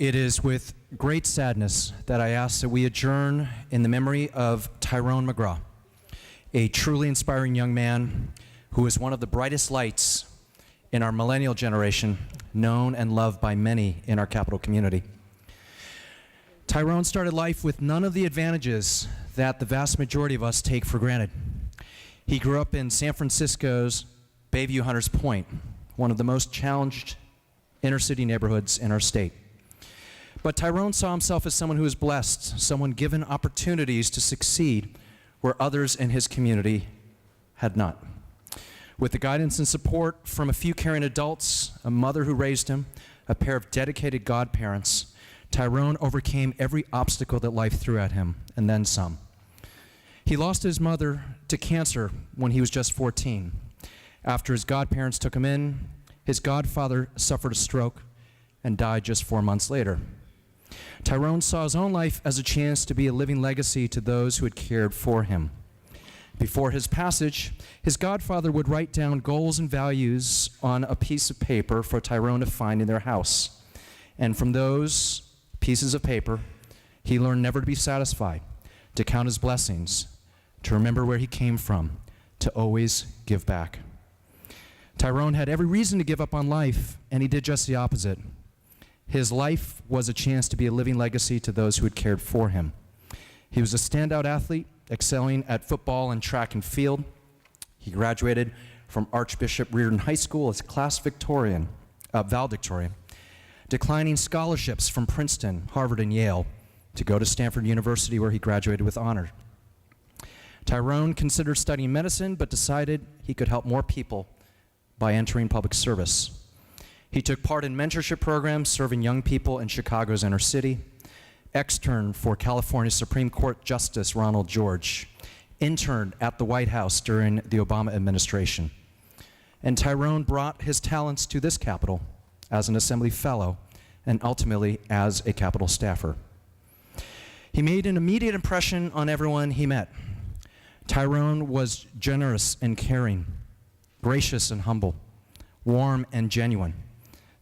It is with great sadness that I ask that we adjourn in the memory of Tyrone McGraw, a truly inspiring young man who is one of the brightest lights in our millennial generation, known and loved by many in our capital community. Tyrone started life with none of the advantages that the vast majority of us take for granted. He grew up in San Francisco's Bayview Hunters Point, one of the most challenged inner city neighborhoods in our state. But Tyrone saw himself as someone who was blessed, someone given opportunities to succeed where others in his community had not. With the guidance and support from a few caring adults, a mother who raised him, a pair of dedicated godparents, Tyrone overcame every obstacle that life threw at him, and then some. He lost his mother to cancer when he was just 14. After his godparents took him in, his godfather suffered a stroke and died just 4 months later. Tyrone saw his own life as a chance to be a living legacy to those who had cared for him. Before his passage, his godfather would write down goals and values on a piece of paper for Tyrone to find in their house. And from those pieces of paper, he learned never to be satisfied, to count his blessings, to remember where he came from, to always give back. Tyrone had every reason to give up on life, and he did just the opposite. His life was a chance to be a living legacy to those who had cared for him. He was a standout athlete, excelling at football and track and field. He graduated from Archbishop Reardon High School as class valedictorian, declining scholarships from Princeton, Harvard, and Yale to go to Stanford University, where he graduated with honor. Tyrone considered studying medicine, but decided he could help more people by entering public service. He took part in mentorship programs serving young people in Chicago's inner city, externed for California Supreme Court Justice Ronald George, interned at the White House during the Obama administration. And Tyrone brought his talents to this Capitol as an Assembly Fellow and ultimately as a Capitol staffer. He made an immediate impression on everyone he met. Tyrone was generous and caring, gracious and humble, warm and genuine,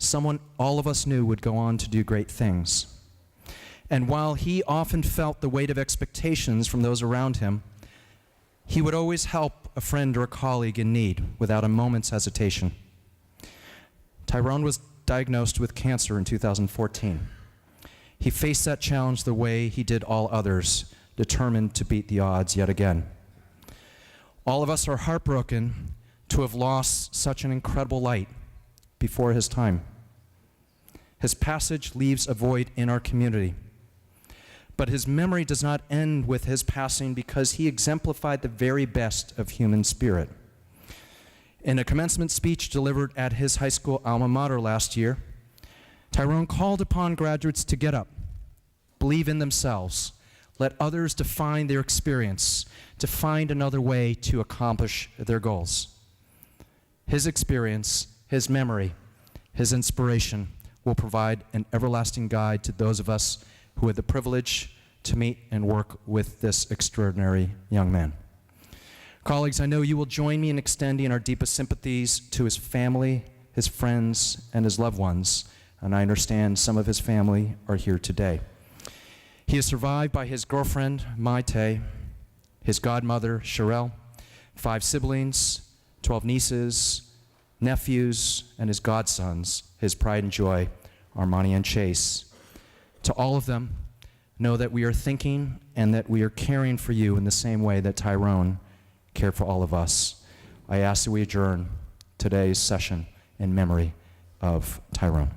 someone all of us knew would go on to do great things. And while he often felt the weight of expectations from those around him, he would always help a friend or a colleague in need without a moment's hesitation. Tyrone was diagnosed with cancer in 2014. He faced that challenge the way he did all others, determined to beat the odds yet again. All of us are heartbroken to have lost such an incredible light before his time. His passage leaves a void in our community. But his memory does not end with his passing, because he exemplified the very best of human spirit. In a commencement speech delivered at his high school alma mater last year, Tyrone called upon graduates to get up, believe in themselves, let others define their experience, to find another way to accomplish their goals. His experience, his memory, his inspiration will provide an everlasting guide to those of us who had the privilege to meet and work with this extraordinary young man. Colleagues, I know you will join me in extending our deepest sympathies to his family, his friends, and his loved ones, and I understand some of his family are here today. He is survived by his girlfriend, Maite, his godmother, Sherelle, 5 siblings, 12 nieces, nephews, and his godsons, his pride and joy, Armani and Chase. To all of them, know that we are thinking and that we are caring for you in the same way that Tyrone cared for all of us. I ask that we adjourn today's session in memory of Tyrone.